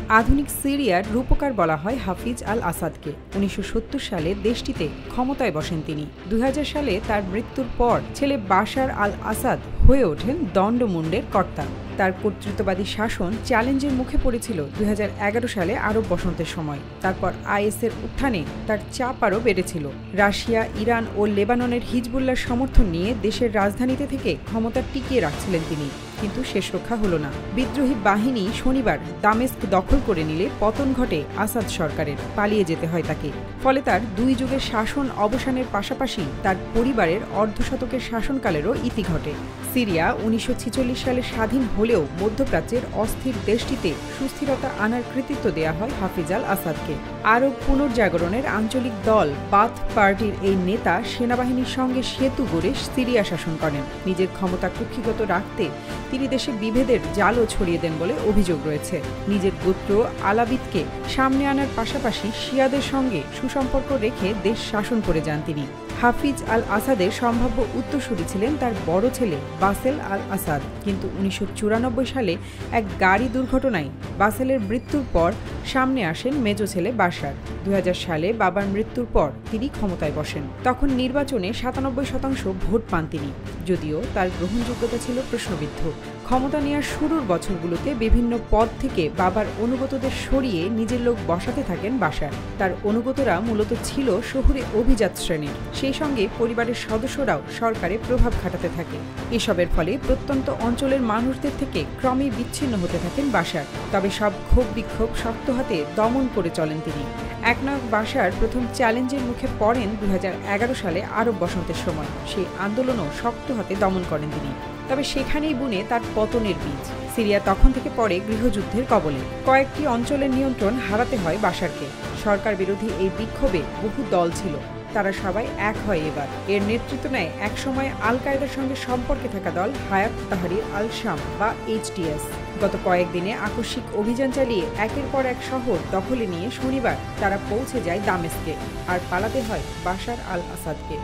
আধুনিক সিরিয়ার রূপকার বলা হয় হাফিজ আল আসাদকে। ১৯৭০ সালে দেশটিতে ক্ষমতায় বসেন তিনি। ২০০০ সালে তার মৃত্যুর পর ছেলে বাশার আল আসাদ হয়ে ওঠেন দণ্ডমুণ্ডের কর্তা। তার কর্তৃত্ববাদী শাসন চ্যালেঞ্জের মুখে পড়েছিল ২০১১ সালে আরব বসন্তের সময়। তারপর আইএসের উত্থানে তার চাপ আরও বেড়েছিল। রাশিয়া, ইরান ও লেবাননের হিজবুল্লাহর সমর্থন নিয়ে দেশের রাজধানীতে থেকে ক্ষমতা টিকিয়ে রাখছিলেন তিনি, কিন্তু শেষ রক্ষা হলো না। বিদ্রোহী বাহিনী শনিবার দামেস্ক দখল করে নিলে পতন ঘটে আসাদ সরকারের। পালিয়ে যেতে হয় তাকে। ফলে তার ২ যুগের শাসন অবসানের পাশাপাশি তার পরিবারের অর্ধশতকের শাসনকালেরও ইতি ঘটে। সিরিয়া ১৯৪৬ সালে স্বাধীন হলেও মধ্যপ্রাচ্যের অস্থির দেশটিতে সুস্থিরতা আনার কৃতিত্ব দেয়া হয় হাফিজ আল আসাদকে। আরব পুনর্জাগরণের আঞ্চলিক দল বাথ পার্টির এই নেতা সেনাবাহিনীর সঙ্গে সেতু গড়ে সিরিয়া শাসন করেন। নিজের ক্ষমতা কুক্ষিগত রাখতে তিনি দেশে বিভেদের জালও ছড়িয়ে দেন বলে অভিযোগ রয়েছে। নিজের গোত্র আলাবিদকে সামনে আনার পাশাপাশি শিয়াদের সঙ্গে সুসম্পর্ক রেখে দেশ শাসন করে যান তিনি। হাফিজ আল আসাদের সম্ভাব্য উত্তরসূরি ছিলেন তার বড় ছেলে বাসেল আল আসাদ, কিন্তু ১৯৯৪ সালে এক গাড়ি দুর্ঘটনায় বাসেলের মৃত্যুর পর সামনে আসেন মেজ ছেলে বাশার। ২০০০ সালে বাবার মৃত্যুর পর তিনি ক্ষমতায় বসেন। তখন নির্বাচনে ৯৭% ভোট পান তিনি, যদিও তার গ্রহণযোগ্যতা ছিল প্রশ্নবিদ্ধ। ক্ষমতা নেওয়ার শুরুর বছরগুলোতে বিভিন্ন পদ থেকে বাবার অনুগতদের সরিয়ে নিজের লোক বসাতে থাকেন বাশার। তার অনুগতরা মূলত ছিল শহুরে অভিজাত শ্রেণীর। সেই সঙ্গে পরিবারের সদস্যরাও সরকারে প্রভাব খাটাতে থাকে। এসবের ফলে প্রত্যন্ত অঞ্চলের মানুষদের থেকে ক্রমেই বিচ্ছিন্ন হতে থাকেন বাশার। তবে সব ক্ষোভ বিক্ষোভ শক্ত হাতে দমন করে চলেন তিনি। একনায়ক বাশার প্রথম চ্যালেঞ্জের মুখে পড়েন ২০১১ সালে আরব বসন্তের সময়। সেই আন্দোলনও শক্ত হাতে দমন করেন তিনি। তবে সেখানেই বুনে তার পতনের বীজ। সিরিয়া তখন থেকে পড়ে গৃহযুদ্ধের কবলে। কয়েকটি অঞ্চলের নিয়ন্ত্রণ হারাতে হয় বাশারকে। সরকার বিরোধী এই বিক্ষোভে বহু দল ছিল। তারা সবাই এক হয় এবার। এর নেতৃত্ব নেয় একসময় আল কায়েদার সঙ্গে সম্পর্কে থাকা দল হায়াত তাহরির আল শাম বা HTS। গত কয়েকদিনে আকস্মিক অভিযান চালিয়ে একের পর এক শহর দখলে নিয়ে শনিবার তারা পৌঁছে যায় দামেস্কে, আর পালাতে হয় বাশার আল আসাদকে।